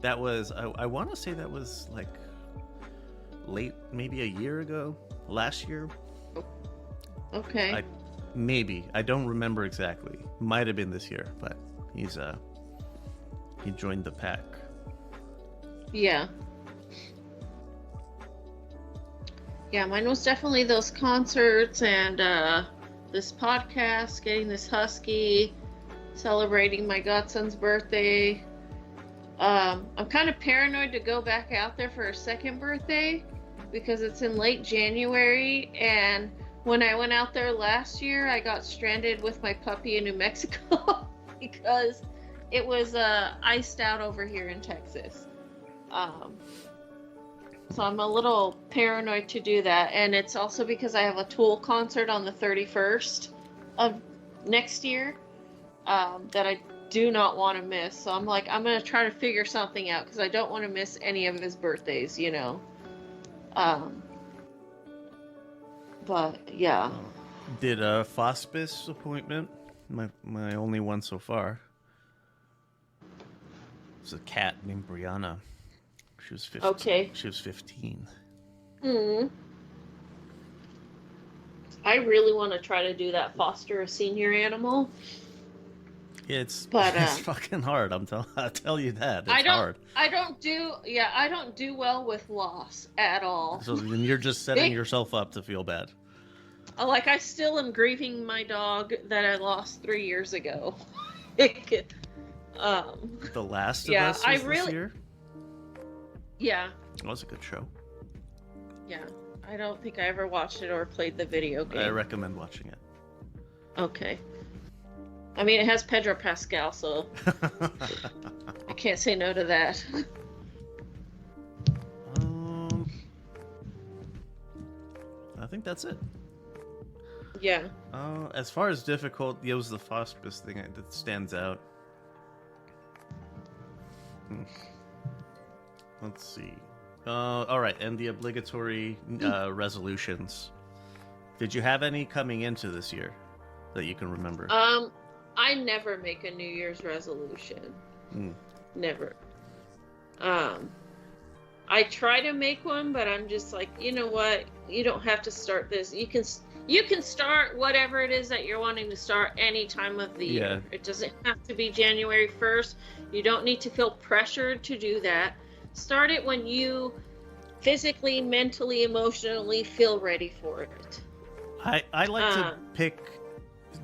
That was, I want to say that was like late, maybe a year ago, last year. Okay. I don't remember exactly. Might have been this year, but he joined the pack. Yeah. Yeah, mine was definitely those concerts and this podcast, getting this husky, celebrating my godson's birthday. I'm kind of paranoid to go back out there for a second birthday because it's in late January, and when I went out there last year, I got stranded with my puppy in New Mexico because it was iced out over here in Texas. So I'm a little paranoid to do that, and it's also because I have a Tool concert on the 31st of next year that I do not want to miss. So I'm like, I'm going to try to figure something out because I don't want to miss any of his birthdays, you know. But yeah. Did a hospice appointment, my only one so far. It was a cat named Brianna. She was 15. Okay. She was 15. I really want to try to do that, foster a senior animal. It's fucking hard. I'll tell you that. It's hard. I don't do well with loss at all. So then you're just setting yourself up to feel bad. Like, I still am grieving my dog that I lost 3 years ago. The Last of Us was this year? Yeah. It was a good show. Yeah. I don't think I ever watched it or played the video game. I recommend watching it. Okay. I mean, it has Pedro Pascal, so I can't say no to that. I think that's it. Yeah. As far as difficult, it was the hospice thing that stands out. Let's see. All right, and the obligatory resolutions. Did you have any coming into this year that you can remember? I never make a New Year's resolution. Never. I try to make one, but I'm just like, you know what? You don't have to start this. You can start whatever it is that you're wanting to start any time of the year. It doesn't have to be January 1st. You don't need to feel pressured to do that. Start it when you physically, mentally, emotionally feel ready for it. I like to pick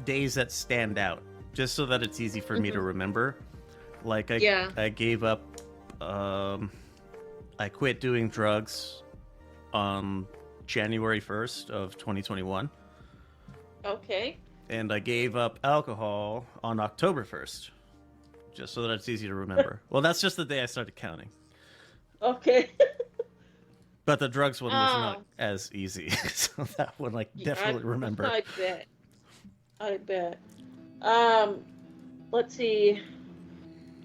days that stand out, just so that it's easy for me to remember. Like I gave up, I quit doing drugs on January 1st of 2021. Okay. And I gave up alcohol on October 1st, just so that it's easy to remember. Well, that's just the day I started counting. Okay. But the drugs one was not as easy, so that one I definitely remember. I bet. Let's see.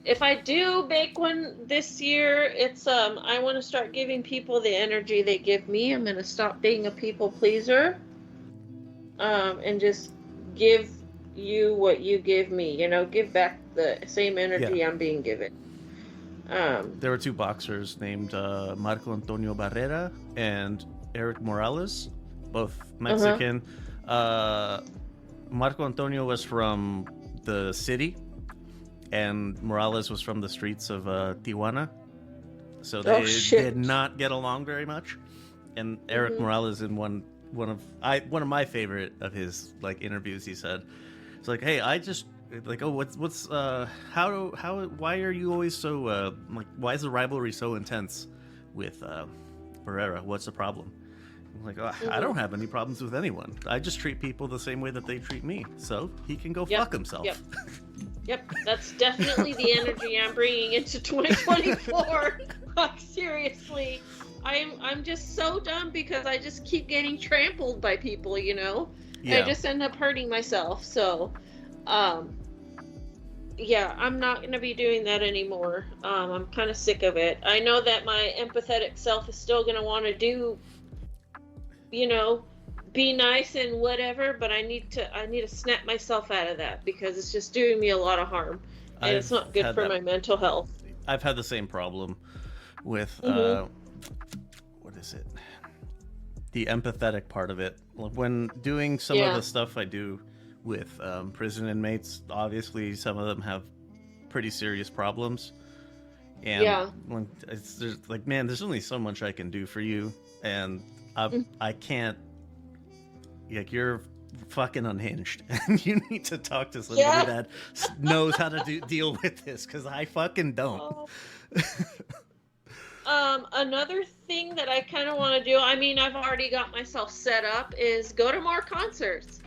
If I do make one this year, it's I want to start giving people the energy they give me. I'm gonna stop being a people pleaser, and just give you what you give me. You know, give back the same energy I'm being given. There were two boxers named Marco Antonio Barrera and Eric Morales, both Mexican. Marco Antonio was from the city, and Morales was from the streets of Tijuana. So they did not get along very much. And Eric Morales, in one of my favorite of his like interviews, he said, "It's like, hey, I just." Like, oh, what's why are you always so like, why is the rivalry so intense with Barrera? What's the problem? I'm like, oh, I don't have any problems with anyone. I just treat people the same way that they treat me. So he can go fuck himself. Yep, that's definitely the energy I'm bringing into 2024. Like, seriously, I'm just so dumb because I just keep getting trampled by people, you know. I just end up hurting myself. So. Yeah, I'm not going to be doing that anymore. I'm kind of sick of it. I know that my empathetic self is still going to want to do, you know, be nice and whatever, but I need to snap myself out of that because it's just doing me a lot of harm. And it's not good for my mental health. I've had the same problem with, what is it? The empathetic part of it. When doing some of the stuff I do with prison inmates, obviously some of them have pretty serious problems, and when there's like, man, there's only so much I can do for you, and I can't, like, you're fucking unhinged and you need to talk to somebody that knows how to deal with this, because I fucking don't. Another thing that I kind of want to do, I mean, I've already got myself set up, is go to more concerts.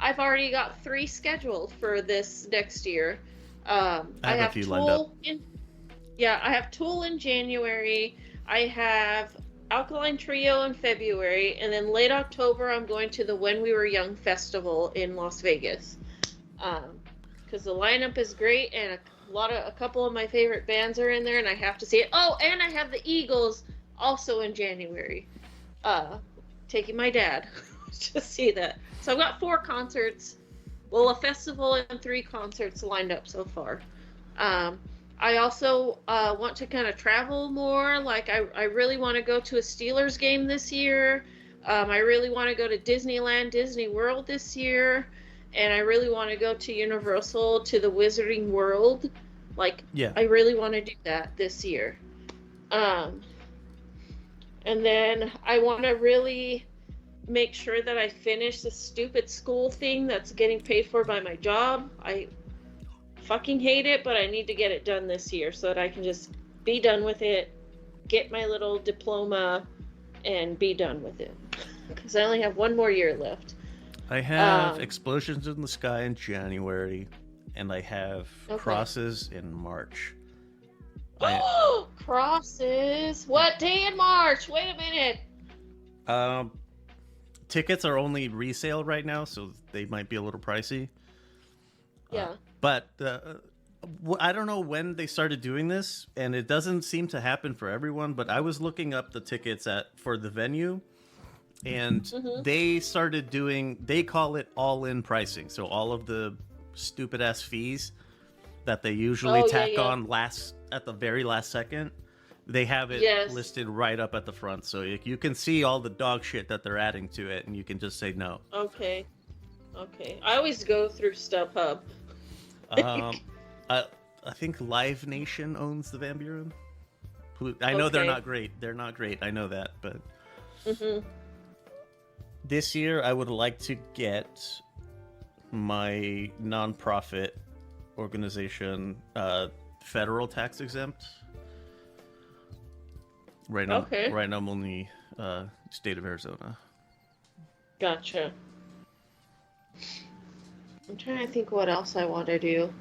I've already got 3 scheduled for this next year. I have a few lined up. I have Tool in January. I have Alkaline Trio in February, and then late October I'm going to the When We Were Young festival in Las Vegas. Because the lineup is great, and a couple of my favorite bands are in there, and I have to see it. Oh, and I have the Eagles also in January. Taking my dad to see that. So I've got 4 concerts, well, a festival and 3 concerts lined up so far. I also want to kind of travel more. Like, I really want to go to a Steelers game this year. I really want to go to Disneyland, Disney World this year. And I really want to go to Universal, to the Wizarding World. Like, I really want to do that this year. And then I want to really make sure that I finish the stupid school thing that's getting paid for by my job. I fucking hate it, but I need to get it done this year so that I can just be done with it, get my little diploma, and be done with it. Because I only have 1 more year left. I have Explosions in the Sky in January, and I have Crosses in March. Crosses! What day in March? Wait a minute. Tickets are only resale right now, so they might be a little pricey. Yeah. But I don't know when they started doing this, and it doesn't seem to happen for everyone, but I was looking up the tickets for the venue, and they started doing, they call it all-in pricing. So all of the stupid-ass fees that they usually tack on at the very last second, they have it listed right up at the front. So you can see all the dog shit that they're adding to it, and you can just say no. Okay. I always go through StubHub. I think Live Nation owns the Van Buren. I know they're not great. They're not great. I know that, but this year I would like to get my nonprofit organization federal tax exempt. Right now, I'm only state of Arizona. Gotcha. I'm trying to think what else I want to do.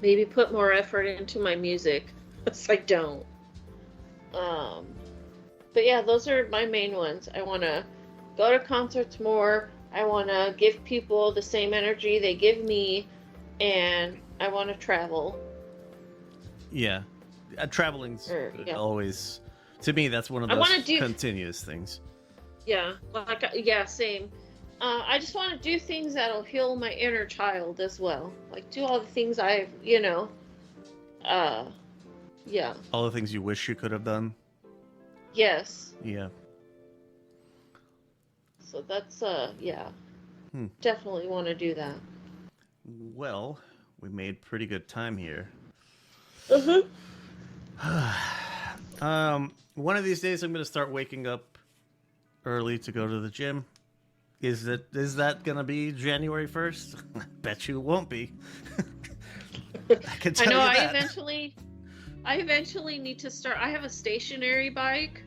Maybe put more effort into my music. Because I don't. But yeah, those are my main ones. I want to go to concerts more. I want to give people the same energy they give me. And I want to travel. Yeah. Traveling's always... To me, that's one of those continuous things. Yeah. Same. I just want to do things that'll heal my inner child as well. Like, do all the things I've, yeah. All the things you wish you could have done? Yes. Yeah. So that's, Definitely want to do that. Well, we made pretty good time here. One of these days I'm going to start waking up early to go to the gym. Is that going to be January 1st? I bet you it won't be. I can tell you that. I eventually need to start. I have a stationary bike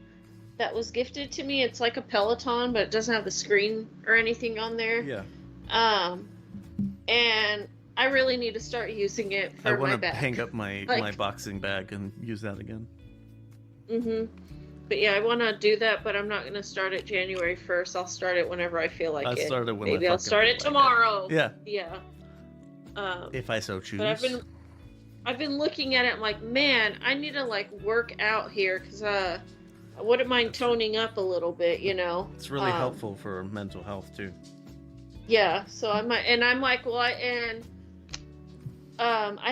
that was gifted to me. It's like a Peloton, but it doesn't have the screen or anything on there. Yeah. And I really need to start using it for my back. I want to hang up my boxing bag and use that again. But yeah, I want to do that, but I'm not going to start it January 1st. I'll start it whenever I feel like it. Maybe I'll start it tomorrow. Yeah. Yeah. If I so choose. But I've been looking at it. I'm like, man, I need to work out here because I wouldn't mind toning up a little bit. It's really helpful for mental health too. Yeah. So I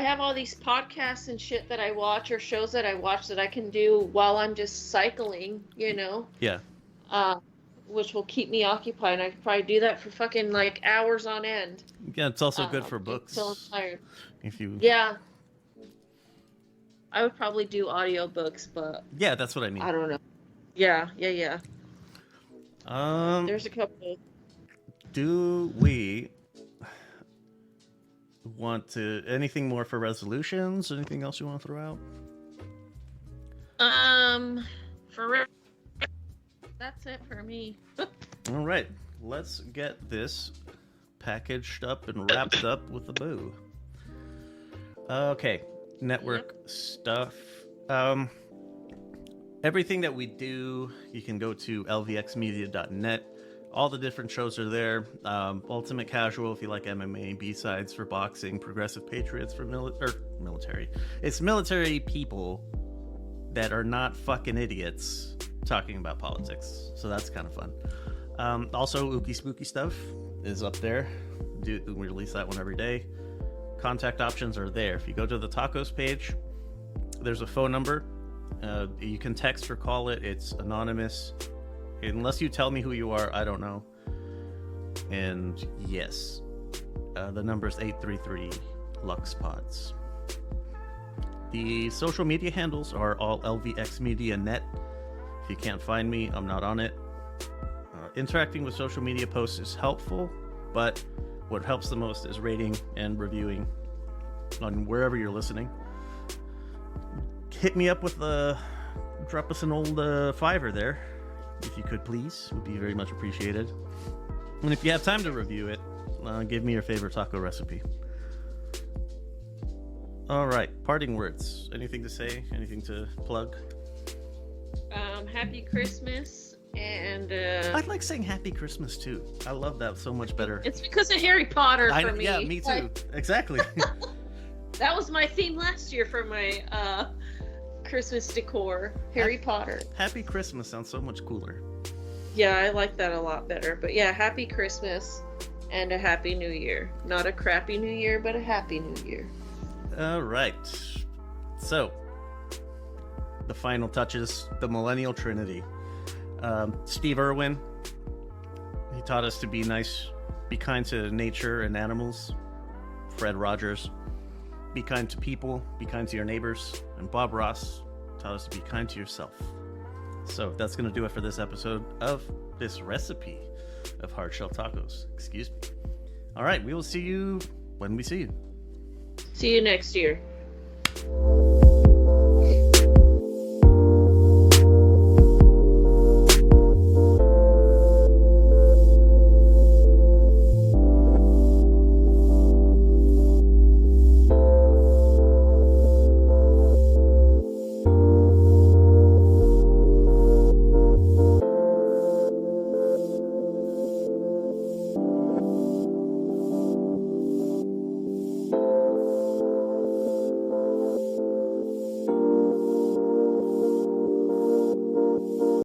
have all these podcasts and shit that I watch or shows that I watch that I can do while I'm just cycling, Yeah. Which will keep me occupied. I could probably do that for fucking hours on end. Yeah, it's also good for books. Until I'm tired. Yeah. I would probably do audiobooks, but... Yeah, that's what I mean. I don't know. Yeah. There's a couple. Do we... want to anything more for resolutions? Anything else you want to throw out? That's it for me. All right, let's get this packaged up and wrapped up with a bow. Okay, network stuff. Everything that we do, you can go to lvxmedia.net. All the different shows are there. Ultimate Casual, if you like MMA, B-Sides for boxing, Progressive Patriots for military. It's military people that are not fucking idiots talking about politics. So that's kind of fun. Also, Ookie Spooky Stuff is up there. We release that one every day. Contact options are there. If you go to the tacos page, there's a phone number. You can text or call it. It's anonymous. Unless you tell me who you are, I don't know. And yes, the number is 833 Lux Pods. The social media handles are all LVX Media Net. If you can't find me, I'm not on it. Interacting with social media posts is helpful, but what helps the most is rating and reviewing on wherever you're listening. Hit me up with drop us an old $5 there. If you could, please, would be very much appreciated. And if you have time to review it, give me your favorite taco recipe. All right, parting words. Anything to say? Anything to plug? Happy Christmas, and I like saying Happy Christmas too. I love that so much better. It's because of Harry Potter for me. Yeah, me too. Exactly. That was my theme last year for my Christmas decor. Harry Potter. Happy Christmas sounds so much cooler. Yeah, I like that a lot better. But yeah, Happy Christmas and a Happy New Year. Not a crappy New Year, but a Happy New Year. All right. So, the final touches, the Millennial Trinity. Steve Irwin, he taught us to be nice, be kind to nature and animals. Fred Rogers, be kind to people, be kind to your neighbors, and Bob Ross taught us to be kind to yourself. So that's going to do it for this episode of this recipe of hard shell tacos. Excuse me. All right, we will see you when we see you. See you next year.